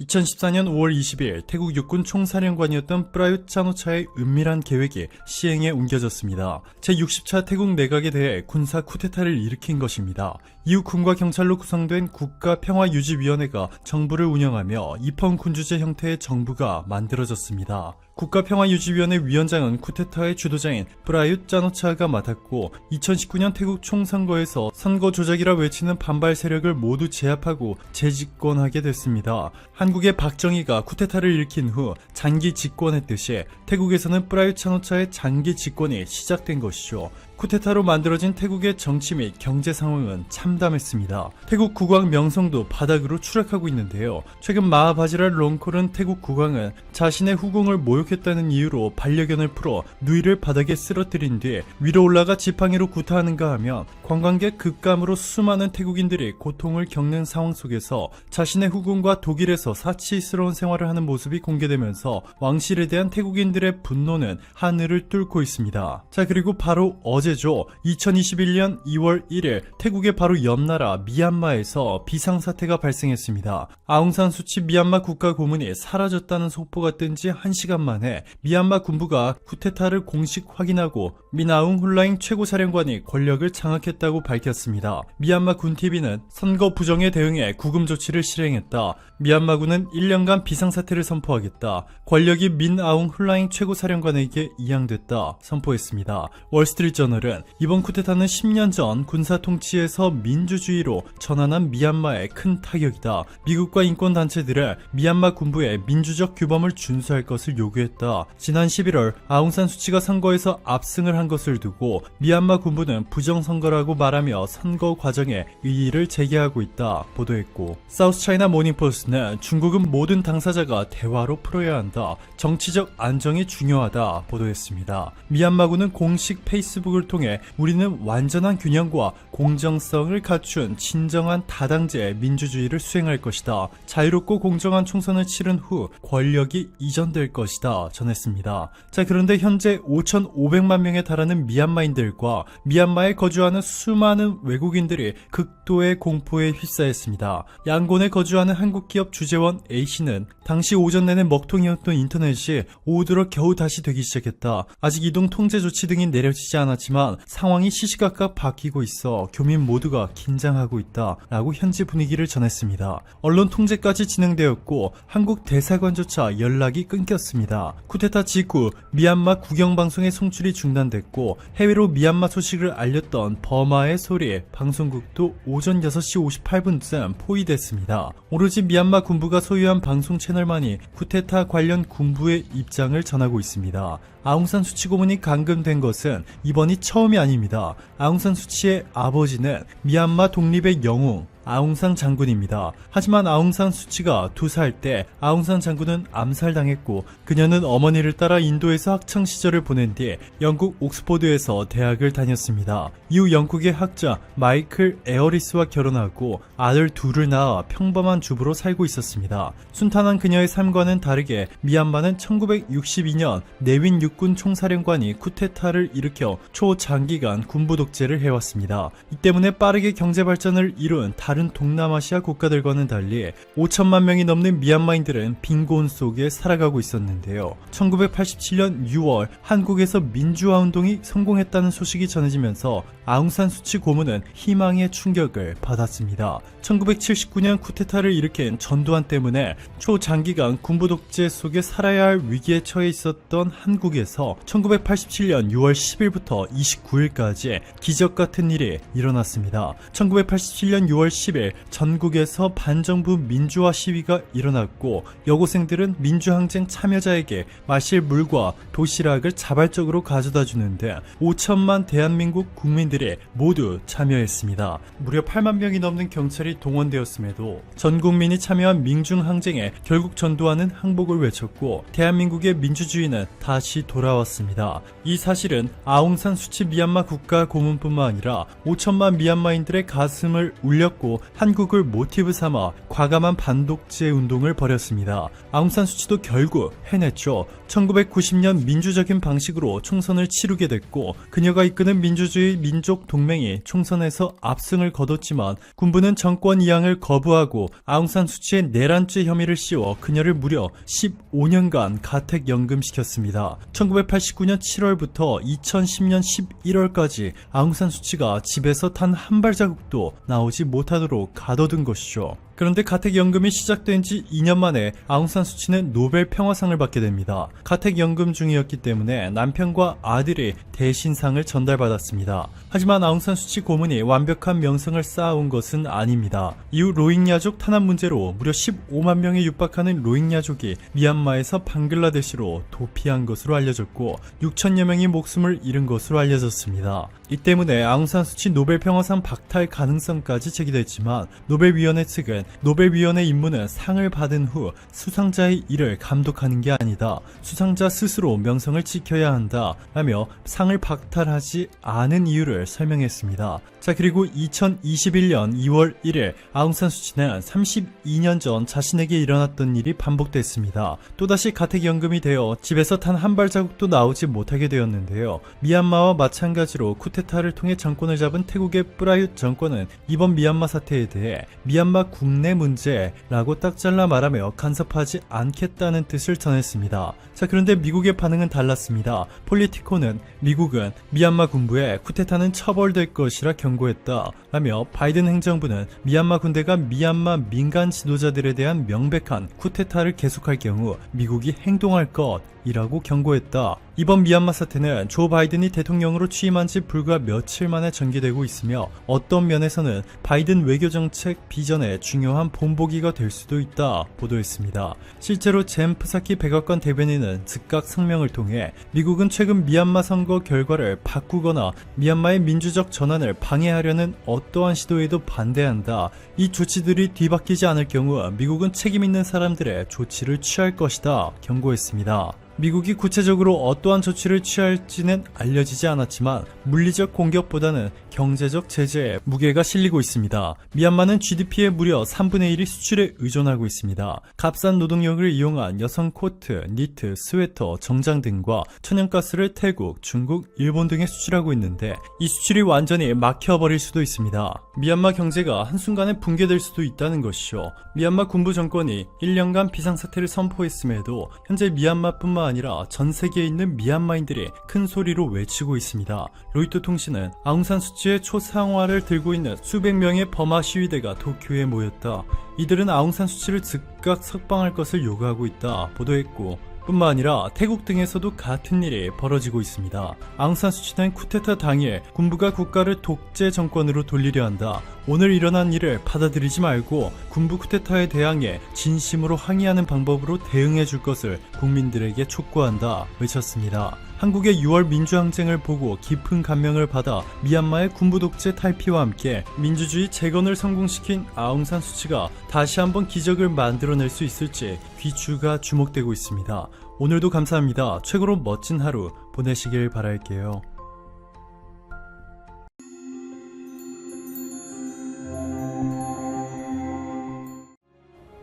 2014년 5월 20일 태국 육군 총사령관이었던 프라윕 짜노차의 은밀한 계획이 시행에 옮겨졌습니다. 제60차 태국 내각에 대해 군사 쿠데타를 일으킨 것입니다. 이후 군과 경찰로 구성된 국가평화유지위원회가 정부를 운영하며 입헌 군주제 형태의 정부가 만들어졌습니다. 국가평화유지위원회 위원장은 쿠데타의 주도자인 프라윕 짜노차가 맡았고 2019년 태국 총선거에서 선거 조작이라 외치는 반발 세력을 모두 제압하고 재집권하게 됐습니다. 한국의 박정희가 쿠데타를 일으킨 후 장기 집권했듯이 태국에서는 프라윕 짜노차의 장기 집권이 시작된 것이죠. 쿠데타로 만들어진 태국의 정치 및 경제 상황은 참담했습니다. 태국 국왕 명성도 바닥으로 추락하고 있는데요. 최근 마하바지랄 롱콜은 태국 국왕은 자신의 후궁을 모욕했다는 이유로 반려견을 풀어 누이를 바닥에 쓰러뜨린 뒤 위로 올라가 지팡이로 구타하는가 하면 관광객 급감으로 수많은 태국인들이 고통을 겪는 상황 속에서 자신의 후궁과 독일에서 사치스러운 생활을 하는 모습이 공개되면서 왕실에 대한 태국인들의 분노는 하늘을 뚫고 있습니다. 자, 그리고 바로 어제죠. 2021년 2월 1일 태국의 바로 옆나라 미얀마에서 비상사태가 발생했습니다. 아웅산 수치 미얀마 국가고문이 사라졌다는 속보가 뜬 지 1시간 만에 미얀마 군부가 쿠데타를 공식 확인하고 민아웅 훌라잉 최고사령관이 권력을 장악했다고 밝혔습니다. 미얀마 군TV는 선거 부정에 대응해 구금 조치를 실행했다. 미얀마군은 1년간 비상사태를 선포하겠다. 권력이 민아웅 훌라잉 최고사령관에게 이양됐다 선포했습니다. 월스트리트저널은 이번 쿠데타는 10년 전 군사 통치에서 민주주의로 전환한 미얀마의 큰 타격이다. 미국과 인권단체들은 미얀마 군부의 민주적 규범을 준수할 것을 요구했다. 지난 11월 아웅산 수치가 선거에서 압승을 한 것을 두고 미얀마 군부는 부정선거라고 말하며 선거 과정에異議를 제기하고 있다 보도했고, 사우스차이나 모닝포스트는 중국은 모든 당사자가 대화로 풀어야 한다. 정치적 안정이 중요하다 보도했습니다. 미얀마군은 공식 페이스북을 통해 우리는 완전한 균형과 공정성을 갖춘 진정한 다당제 민주주의를 수행할 것이다. 자유롭고 공정한 총선을 치른 후 권력이 이전될 것이다 전했습니다. 자, 그런데 현재 5,500만 명에 달하는 미얀마인들과 미얀마에 거주하는 수많은 외국인들이 극도의 공포에 휩싸였습니다. 양곤에 거주하는 한국 기업 주재원 A씨는 당시 오전 내내 먹통이었던 인터넷이 오후 들어 겨우 다시 되기 시작했다. 아직 이동 통제 조치 등이 내려지지 않았지만 상황이 시시각각 바뀌고 있어 교민 모두가 긴장하고 있다 라고 현지 분위기를 전했습니다. 언론 통제까지 진행되었고 한국 대사관조차 연락이 끊겼습니다. 쿠데타 직후 미얀마 국영방송의 송출이 중단됐고 해외로 미얀마 소식을 알렸던 버마의 소리 방송국도 오전 6시 58분쯤 포위됐습니다. 오로지 미얀마 군부가 소유한 방송 채널만이 쿠데타 관련 군부의 입장을 전하고 있습니다. 아웅산 수치 고문이 감금된 것은 이번이 처음이 아닙니다. 아웅산 수치의 아버지는 미얀마 독립의 영웅 아웅산 장군입니다. 하지만 아웅산 수치가 2살 때 아웅산 장군은 암살당했고 그녀는 어머니를 따라 인도에서 학창시절을 보낸 뒤 영국 옥스포드에서 대학을 다녔습니다. 이후 영국의 학자 마이클 에어리스와 결혼하고 아들 2을 낳아 평범한 주부로 살고 있었습니다. 순탄한 그녀의 삶과는 다르게 미얀마는 1962년 내윈 육군 총사령관이 쿠데타를 일으켜 초장기간 군부 독재를 해왔습니다. 이 때문에 빠르게 경제 발전을 이룬 다른 동남아시아 국가들과는 달리 5천만 명이 넘는 미얀마인들은 빈곤 속에 살아가고 있었는데요. 1987년 6월 한국에서 민주화 운동이 성공했다는 소식이 전해지면서 아웅산 수치 고문은 희망의 충격을 받았습니다. 1979년 쿠데타를 일으킨 전두환 때문에 초장기간 군부 독재 속에 살아야 할 위기에 처해 있었던 한국에서 1987년 6월 10일부터 29일까지 기적 같은 일이 일어났습니다. 1987년 6월 10일 전국에서 반정부 민주화 시위가 일어났고 여고생들은 민주항쟁 참여자에게 마실 물과 도시락을 자발적으로 가져다 주는데 5천만 대한민국 국민들이 모두 참여했습니다. 무려 8만 명이 넘는 경찰이 동원되었음에도 전 국민이 참여한 민중항쟁에 결국 전두환은 항복을 외쳤고 대한민국의 민주주의는 다시 돌아왔습니다. 이 사실은 아웅산 수치 미얀마 국가 고문뿐만 아니라 5천만 미얀마인들의 가슴을 울렸고 또 한국을 모티브 삼아 과감한 반독재 운동을 벌였습니다. 아웅산 수치도 결국 해냈죠. 1990년 민주적인 방식으로 총선을 치르게 됐고 그녀가 이끄는 민주주의 민족 동맹이 총선에서 압승을 거뒀지만 군부는 정권 이양을 거부하고 아웅산 수치의 내란죄 혐의를 씌워 그녀를 무려 15년간 가택연금시켰습니다. 1989년 7월부터 2010년 11월까지 아웅산 수치가 집에서 단 한 발자국도 나오지 못하도록 가둬둔 것이죠. 그런데 가택연금이 시작된 지 2년 만에 아웅산 수치는 노벨 평화상을 받게 됩니다. 가택연금 중이었기 때문에 남편과 아들이 대신상을 전달받았습니다. 하지만 아웅산 수치 고문이 완벽한 명성을 쌓아온 것은 아닙니다. 이후 로힝야족 탄압 문제로 무려 15만 명에 육박하는 로힝야족이 미얀마에서 방글라데시로 도피한 것으로 알려졌고 6천여 명이 목숨을 잃은 것으로 알려졌습니다. 이 때문에 아웅산 수치 노벨 평화상 박탈 가능성까지 제기됐지만 노벨위원회 측은 노벨위원회 임무는 상을 받은 후 수상자의 일을 감독하는 게 아니다. 수상자 스스로 명성을 지켜야 한다. 라며 상을 박탈하지 않은 이유를 설명했습니다. 자, 그리고 2021년 2월 1일 아웅산 수치는 32년 전 자신에게 일어났던 일이 반복됐습니다. 또다시 가택연금이 되어 집에서 단 한 발자국도 나오지 못하게 되었는데요. 미얀마와 마찬가지로 쿠데타를 통해 정권을 잡은 태국의 프라윳 정권은 이번 미얀마 사태에 대해 미얀마 국내 문제라고 딱 잘라 말하며 간섭하지 않겠다는 뜻을 전했습니다. 자, 그런데 미국의 반응은 달랐습니다. 폴리티코는 미국은 미얀마 군부의 쿠데타는 처벌될 것이라 경고했다 라며 바이든 행정부는 미얀마 군대가 미얀마 민간 지도자들에 대한 명백한 쿠데타를 계속할 경우 미국이 행동할 것이라고 경고했다. 이번 미얀마 사태는 조 바이든이 대통령으로 취임한 지 불과 며칠 만에 전개되고 있으며 어떤 면에서는 바이든 외교정책 비전의 중요한 본보기가 될 수도 있다 보도했습니다. 실제로 젠 프사키 백악관 대변인은 즉각 성명을 통해 미국은 최근 미얀마 선거 결과를 바꾸거나 미얀마의 민주적 전환을 방해하려는 어떠한 시도에도 반대한다. 이 조치들이 뒤바뀌지 않을 경우 미국은 책임 있는 사람들의 조치를 취할 것이다 경고했습니다. 미국이 구체적으로 어떠한 조치를 취할지는 알려지지 않았지만 물리적 공격보다는 경제적 제재에 무게가 실리고 있습니다. 미얀마는 GDP의 무려 3분의 1이 수출에 의존하고 있습니다. 값싼 노동력을 이용한 여성 코트, 니트, 스웨터, 정장 등과 천연가스를 태국, 중국, 일본 등에 수출하고 있는데 이 수출이 완전히 막혀버릴 수도 있습니다. 미얀마 경제가 한순간에 붕괴될 수도 있다는 것이죠. 미얀마 군부 정권이 1년간 비상사태를 선포했음에도 현재 미얀마뿐만 아니라 전 세계에 있는 미얀마인들이 큰 소리로 외치고 있습니다. 로이터 통신은 아웅산 수치의 초상화를 들고 있는 수백 명의 버마 시위대가 도쿄에 모였다. 이들은 아웅산 수치를 즉각 석방할 것을 요구하고 있다 보도했고 뿐만 아니라 태국 등에서도 같은 일이 벌어지고 있습니다. 아웅산 수치는 쿠데타 당일 군부가 국가를 독재 정권으로 돌리려 한다. 오늘 일어난 일을 받아들이지 말고 군부 쿠데타에 대항해 진심으로 항의하는 방법으로 대응해 줄 것을 국민들에게 촉구한다 외쳤습니다. 한국의 6월 민주항쟁을 보고 깊은 감명을 받아 미얀마의 군부 독재 탈피와 함께 민주주의 재건을 성공시킨 아웅산 수치가 다시 한번 기적을 만들어낼 수 있을지 귀추가 주목되고 있습니다. 오늘도 감사합니다. 최고로 멋진 하루 보내시길 바랄게요.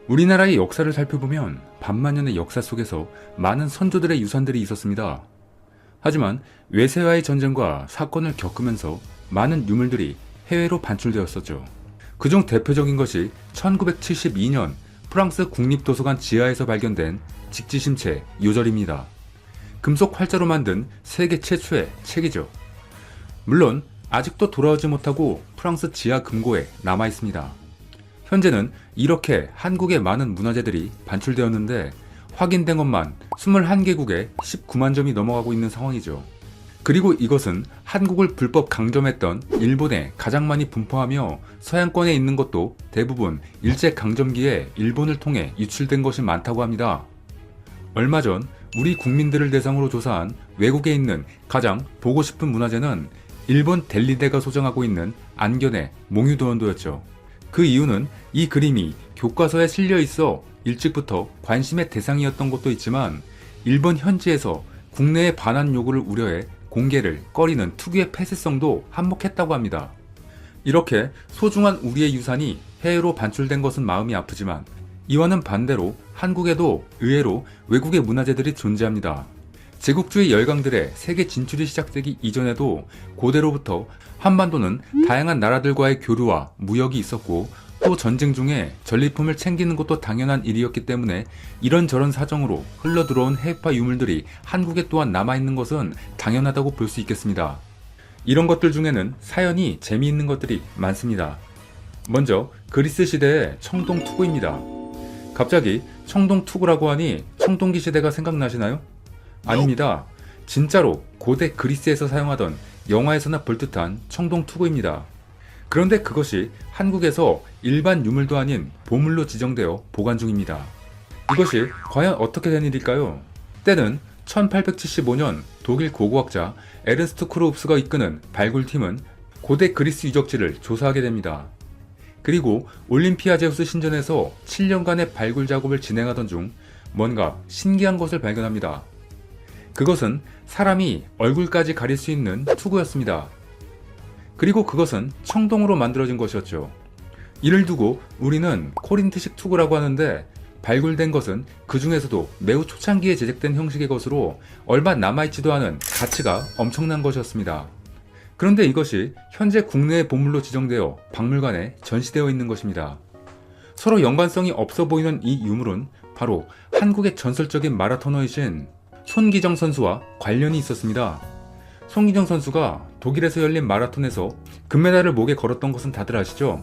우리나라의 역사를 살펴보면 반만년의 역사 속에서 많은 선조들의 유산들이 있었습니다. 하지만 외세와의 전쟁과 사건을 겪으면서 많은 유물들이 해외로 반출되었었죠. 그중 대표적인 것이 1972년 프랑스 국립도서관 지하에서 발견된 직지심체 요절입니다. 금속 활자로 만든 세계 최초의 책이죠. 물론 아직도 돌아오지 못하고 프랑스 지하 금고에 남아 있습니다. 현재는 이렇게 한국의 많은 문화재들이 반출되었는데 확인된 것만 21개국에 19만 점이 넘어가고 있는 상황이죠. 그리고 이것은 한국을 불법 강점했던 일본에 가장 많이 분포하며 서양권에 있는 것도 대부분 일제강점기에 일본을 통해 유출된 것이 많다고 합니다. 얼마 전 우리 국민들을 대상으로 조사한 외국에 있는 가장 보고 싶은 문화재는 일본 델리대가 소장하고 있는 안견의 몽유도원도였죠. 그 이유는 이 그림이 교과서에 실려 있어 일찍부터 관심의 대상이었던 것도 있지만 일본 현지에서 국내의 반환 요구를 우려해 공개를 꺼리는 특유의 폐쇄성도 한몫했다고 합니다. 이렇게 소중한 우리의 유산이 해외로 반출된 것은 마음이 아프지만 이와는 반대로 한국에도 의외로 외국의 문화재들이 존재합니다. 제국주의 열강들의 세계 진출이 시작되기 이전에도 고대로부터 한반도는 다양한 나라들과의 교류와 무역이 있었고 또 전쟁 중에 전리품을 챙기는 것도 당연한 일이었기 때문에 이런저런 사정으로 흘러들어온 해파 유물들이 한국에 또한 남아있는 것은 당연하다고 볼 수 있겠습니다. 이런 것들 중에는 사연이 재미있는 것들이 많습니다. 먼저 그리스 시대의 청동투구입니다. 갑자기 청동투구라고 하니 청동기 시대가 생각나시나요? 아닙니다. 진짜로 고대 그리스에서 사용하던 영화에서나 볼 듯한 청동투구입니다. 그런데 그것이 한국에서 일반 유물도 아닌 보물로 지정되어 보관 중입니다. 이것이 과연 어떻게 된 일일까요? 때는 1875년 독일 고고학자 에른스트 크루웁스가 이끄는 발굴팀은 고대 그리스 유적지를 조사하게 됩니다. 그리고 올림피아 제우스 신전에서 7년간의 발굴 작업을 진행하던 중 뭔가 신기한 것을 발견합니다. 그것은 사람이 얼굴까지 가릴 수 있는 투구였습니다. 그리고 그것은 청동으로 만들어진 것이었죠. 이를 두고 우리는 코린트식 투구라고 하는데 발굴된 것은 그 중에서도 매우 초창기에 제작된 형식의 것으로 얼마 남아있지도 않은 가치가 엄청난 것이었습니다. 그런데 이것이 현재 국내의 보물로 지정되어 박물관에 전시되어 있는 것입니다. 서로 연관성이 없어 보이는 이 유물은 바로 한국의 전설적인 마라토너이신 손기정 선수와 관련이 있었습니다. 손기정 선수가 독일에서 열린 마라톤에서 금메달을 목에 걸었던 것은 다들 아시죠?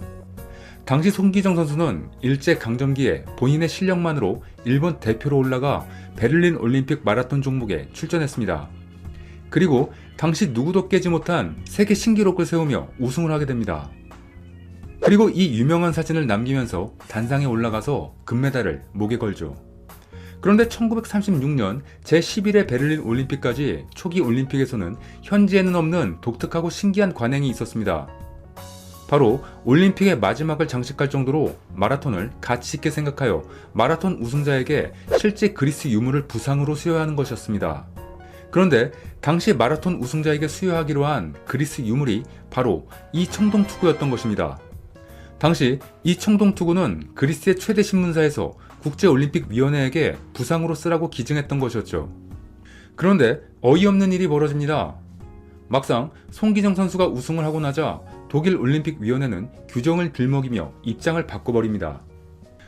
당시 손기정 선수는 일제강점기에 본인의 실력만으로 일본 대표로 올라가 베를린 올림픽 마라톤 종목에 출전했습니다. 그리고 당시 누구도 깨지 못한 세계 신기록을 세우며 우승을 하게 됩니다. 그리고 이 유명한 사진을 남기면서 단상에 올라가서 금메달을 목에 걸죠. 그런데 1936년 제11회 베를린 올림픽까지 초기 올림픽에서는 현지에는 없는 독특하고 신기한 관행이 있었습니다. 바로 올림픽의 마지막을 장식할 정도로 마라톤을 가치 있게 생각하여 마라톤 우승자에게 실제 그리스 유물을 부상으로 수여하는 것이었습니다. 그런데 당시 마라톤 우승자에게 수여하기로 한 그리스 유물이 바로 이 청동투구였던 것입니다. 당시 이 청동투구는 그리스의 최대 신문사에서 국제올림픽위원회에게 부상으로 쓰라고 기증했던 것이었죠. 그런데 어이없는 일이 벌어집니다. 막상 손기정 선수가 우승을 하고 나자 독일 올림픽위원회는 규정을 들먹이며 입장을 바꿔버립니다.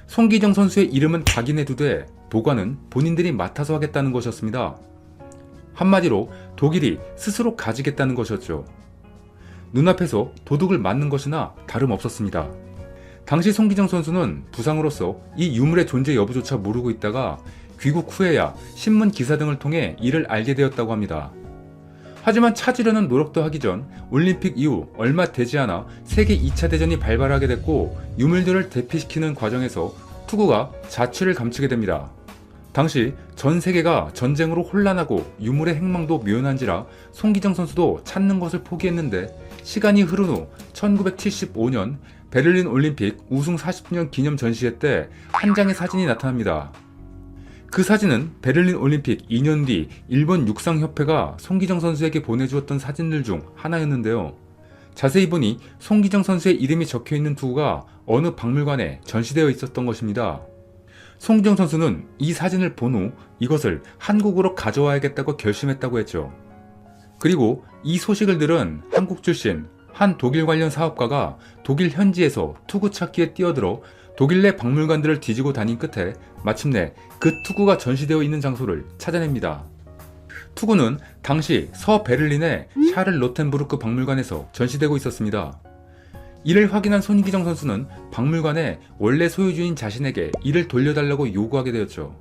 손기정 선수의 이름은 각인해 두되 보관은 본인들이 맡아서 하겠다는 것이었습니다. 한마디로 독일이 스스로 가지겠다는 것이었죠. 눈앞에서 도둑을 맞는 것이나 다름없었습니다. 당시 손기정 선수는 부상으로서 이 유물의 존재 여부조차 모르고 있다가 귀국 후에야 신문 기사 등을 통해 이를 알게 되었다고 합니다. 하지만 찾으려는 노력도 하기 전 올림픽 이후 얼마 되지 않아 세계 2차 대전이 발발하게 됐고 유물들을 대피시키는 과정에서 투구가 자취를 감추게 됩니다. 당시 전 세계가 전쟁으로 혼란하고 유물의 행망도 묘연한지라 손기정 선수도 찾는 것을 포기했는데 시간이 흐른 후 1975년 베를린 올림픽 우승 40주년 기념 전시회 때 한 장의 사진이 나타납니다. 그 사진은 베를린 올림픽 2년 뒤 일본 육상협회가 손기정 선수에게 보내주었던 사진들 중 하나였는데요. 자세히 보니 손기정 선수의 이름이 적혀있는 투구가 어느 박물관에 전시되어 있었던 것입니다. 손기정 선수는 이 사진을 본 후 이것을 한국으로 가져와야겠다고 결심했다고 했죠. 그리고 이 소식을 들은 한국 출신 한 독일 관련 사업가가 독일 현지에서 투구 찾기에 뛰어들어 독일 내 박물관들을 뒤지고 다닌 끝에 마침내 그 투구가 전시되어 있는 장소를 찾아냅니다. 투구는 당시 서베를린의 샤를 로텐부르크 박물관에서 전시되고 있었습니다. 이를 확인한 손기정 선수는 박물관의 원래 소유주인 자신에게 이를 돌려달라고 요구하게 되었죠.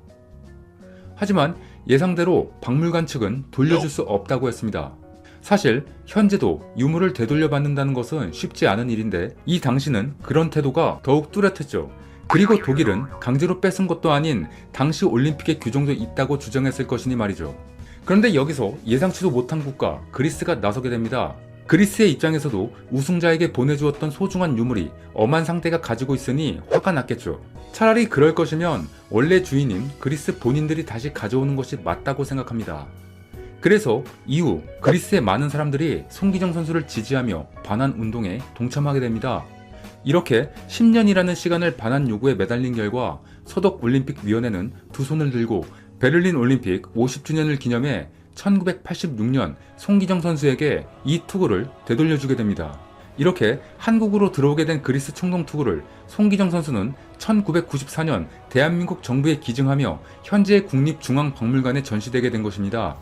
하지만 예상대로 박물관 측은 돌려줄 수 없다고 했습니다. 사실 현재도 유물을 되돌려받는다는 것은 쉽지 않은 일인데 이 당시는 그런 태도가 더욱 뚜렷했죠. 그리고 독일은 강제로 뺏은 것도 아닌 당시 올림픽의 규정도 있다고 주장했을 것이니 말이죠. 그런데 여기서 예상치도 못한 국가 그리스가 나서게 됩니다. 그리스의 입장에서도 우승자에게 보내주었던 소중한 유물이 엄한 상대가 가지고 있으니 화가 났겠죠. 차라리 그럴 것이면 원래 주인인 그리스 본인들이 다시 가져오는 것이 맞다고 생각합니다. 그래서 이후 그리스의 많은 사람들이 손기정 선수를 지지하며 반환 운동에 동참하게 됩니다. 이렇게 10년이라는 시간을 반환 요구에 매달린 결과 서독올림픽위원회는 두 손을 들고 베를린 올림픽 50주년을 기념해 1986년 송기정 선수에게 이 투구를 되돌려주게 됩니다. 이렇게 한국으로 들어오게 된 그리스 청동 투구를 송기정 선수는 1994년 대한민국 정부에 기증하며 현재의 국립중앙박물관에 전시되게 된 것입니다.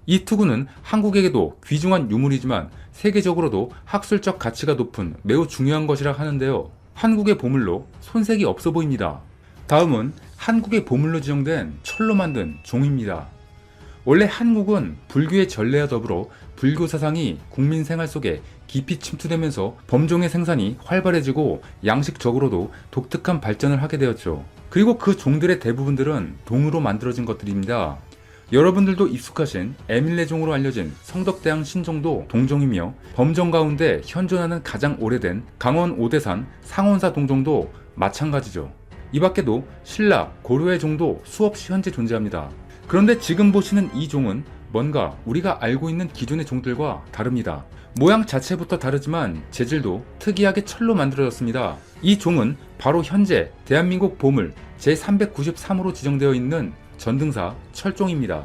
이 투구는 한국에게도 귀중한 유물이지만 세계적으로도 학술적 가치가 높은 매우 중요한 것이라 하는데요. 한국의 보물로 손색이 없어 보입니다. 다음은 한국의 보물로 지정된 철로 만든 종입니다. 원래 한국은 불교의 전례와 더불어 불교 사상이 국민 생활 속에 깊이 침투되면서 범종의 생산이 활발해지고 양식적으로도 독특한 발전을 하게 되었죠. 그리고 그 종들의 대부분들은 동으로 만들어진 것들입니다. 여러분들도 익숙하신 에밀레종으로 알려진 성덕대왕 신종도 동종이며 범종 가운데 현존하는 가장 오래된 강원 오대산 상원사 동종도 마찬가지죠. 이 밖에도 신라, 고려의 종도 수없이 현재 존재합니다. 그런데 지금 보시는 이 종은 뭔가 우리가 알고 있는 기존의 종들과 다릅니다. 모양 자체부터 다르지만 재질도 특이하게 철로 만들어졌습니다. 이 종은 바로 현재 대한민국 보물 제393호로 지정되어 있는 전등사 철종입니다.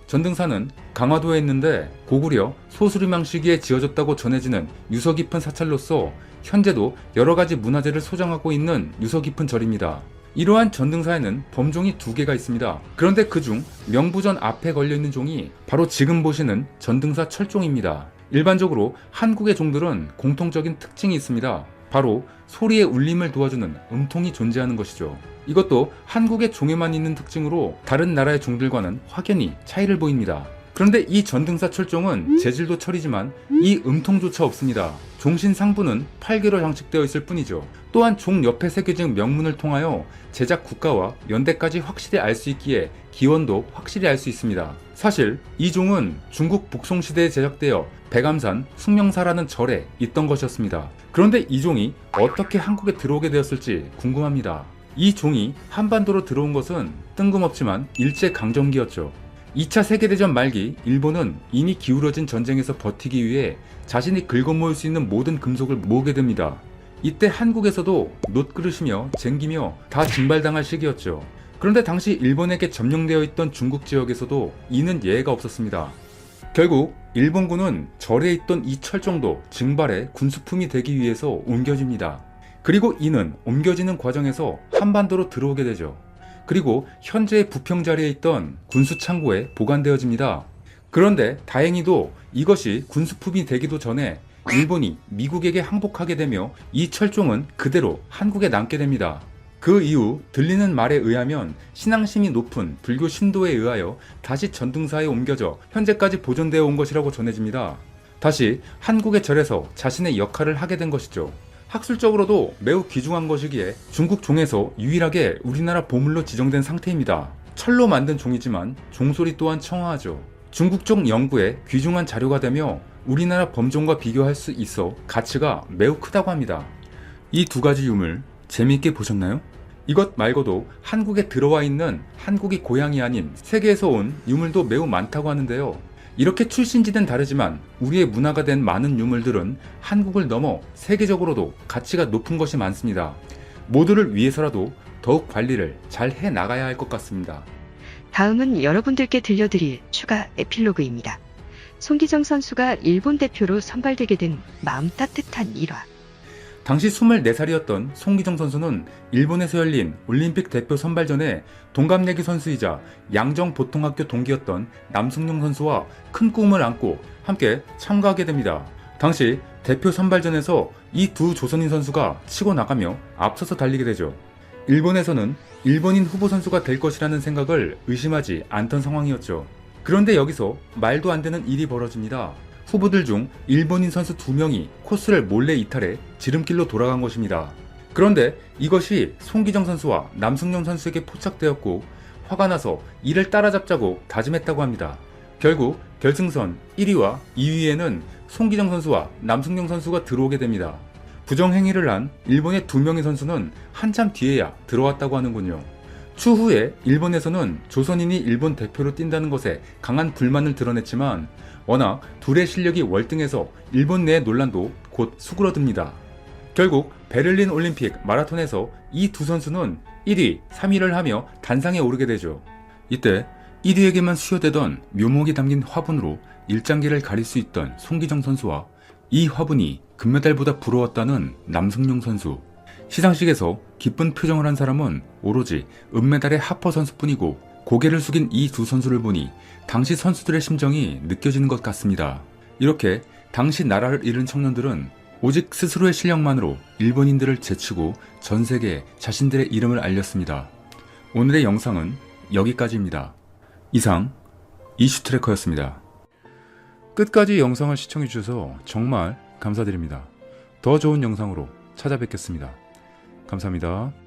전등사는 강화도에 있는데 고구려 소수리망 시기에 지어졌다고 전해지는 유서 깊은 사찰로서 현재도 여러가지 문화재를 소장하고 있는 유서 깊은 절입니다. 이러한 전등사에는 범종이 두 개가 있습니다. 그런데 그중 명부전 앞에 걸려있는 종이 바로 지금 보시는 전등사 철종입니다. 일반적으로 한국의 종들은 공통적인 특징이 있습니다. 바로 소리의 울림을 도와주는 음통이 존재하는 것이죠. 이것도 한국의 종에만 있는 특징으로 다른 나라의 종들과는 확연히 차이를 보입니다. 그런데 이 전등사 철종은 재질도 철이지만 이 음통조차 없습니다. 종신 상부는 8개로 장식되어 있을 뿐이죠. 또한 종 옆에 새겨진 명문을 통하여 제작 국가와 연대까지 확실히 알 수 있기에 기원도 확실히 알 수 있습니다. 사실 이 종은 중국 북송시대에 제작되어 백암산 숙명사라는 절에 있던 것이었습니다. 그런데 이 종이 어떻게 한국에 들어오게 되었을지 궁금합니다. 이 종이 한반도로 들어온 것은 뜬금없지만 일제강점기였죠. 2차 세계대전 말기 일본은 이미 기울어진 전쟁에서 버티기 위해 자신이 긁어모을 수 있는 모든 금속을 모으게 됩니다. 이때 한국에서도 놋그릇이며 쟁기며 다 증발당할 시기였죠. 그런데 당시 일본에게 점령되어 있던 중국 지역에서도 이는 예외가 없었습니다. 결국 일본군은 절에 있던 이 철종도 증발해 군수품이 되기 위해서 옮겨집니다. 그리고 이는 옮겨지는 과정에서 한반도로 들어오게 되죠. 그리고 현재의 부평 자리에 있던 군수창고에 보관되어집니다. 그런데 다행히도 이것이 군수품이 되기도 전에 일본이 미국에게 항복하게 되며 이 철종은 그대로 한국에 남게 됩니다. 그 이후 들리는 말에 의하면 신앙심이 높은 불교 신도에 의하여 다시 전등사에 옮겨져 현재까지 보존되어 온 것이라고 전해집니다. 다시 한국의 절에서 자신의 역할을 하게 된 것이죠. 학술적으로도 매우 귀중한 것이기에 중국 종에서 유일하게 우리나라 보물로 지정된 상태입니다. 철로 만든 종이지만 종소리 또한 청아하죠. 중국 종 연구에 귀중한 자료가 되며 우리나라 범종과 비교할 수 있어 가치가 매우 크다고 합니다. 이 두 가지 유물 재미있게 보셨나요? 이것 말고도 한국에 들어와 있는 한국이 고향이 아닌 세계에서 온 유물도 매우 많다고 하는데요. 이렇게 출신지는 다르지만 우리의 문화가 된 많은 유물들은 한국을 넘어 세계적으로도 가치가 높은 것이 많습니다. 모두를 위해서라도 더욱 관리를 잘 해나가야 할 것 같습니다. 다음은 여러분들께 들려드릴 추가 에필로그입니다. 송기정 선수가 일본 대표로 선발되게 된 마음 따뜻한 일화. 당시 24살이었던 송기정 선수는 일본에서 열린 올림픽 대표 선발전에 동갑내기 선수이자 양정보통학교 동기였던 남승용 선수와 큰 꿈을 안고 함께 참가하게 됩니다. 당시 대표 선발전에서 이 두 조선인 선수가 치고 나가며 앞서서 달리게 되죠. 일본에서는 일본인 후보 선수가 될 것이라는 생각을 의심하지 않던 상황이었죠. 그런데 여기서 말도 안 되는 일이 벌어집니다. 후보들 중 일본인 선수 2명이 코스를 몰래 이탈해 지름길로 돌아간 것입니다. 그런데 이것이 송기정 선수와 남승용 선수에게 포착되었고 화가 나서 이를 따라잡자고 다짐했다고 합니다. 결국 결승선 1위와 2위에는 송기정 선수와 남승용 선수가 들어오게 됩니다. 부정행위를 한 일본의 2명의 선수는 한참 뒤에야 들어왔다고 하는군요. 추후에 일본에서는 조선인이 일본 대표로 뛴다는 것에 강한 불만을 드러냈지만 워낙 둘의 실력이 월등해서 일본 내의 논란도 곧 수그러듭니다. 결국 베를린 올림픽 마라톤에서 이 두 선수는 1위, 3위를 하며 단상에 오르게 되죠. 이때 1위에게만 수여되던 묘목이 담긴 화분으로 일장기를 가릴 수 있던 송기정 선수와 이 화분이 금메달보다 부러웠다는 남승용 선수. 시상식에서 기쁜 표정을 한 사람은 오로지 은메달의 하퍼 선수뿐이고 고개를 숙인 이 두 선수를 보니 당시 선수들의 심정이 느껴지는 것 같습니다. 이렇게 당시 나라를 잃은 청년들은 오직 스스로의 실력만으로 일본인들을 제치고 전 세계에 자신들의 이름을 알렸습니다. 오늘의 영상은 여기까지입니다. 이상 이슈트래커였습니다. 끝까지 영상을 시청해주셔서 정말 감사드립니다. 더 좋은 영상으로 찾아뵙겠습니다. 감사합니다.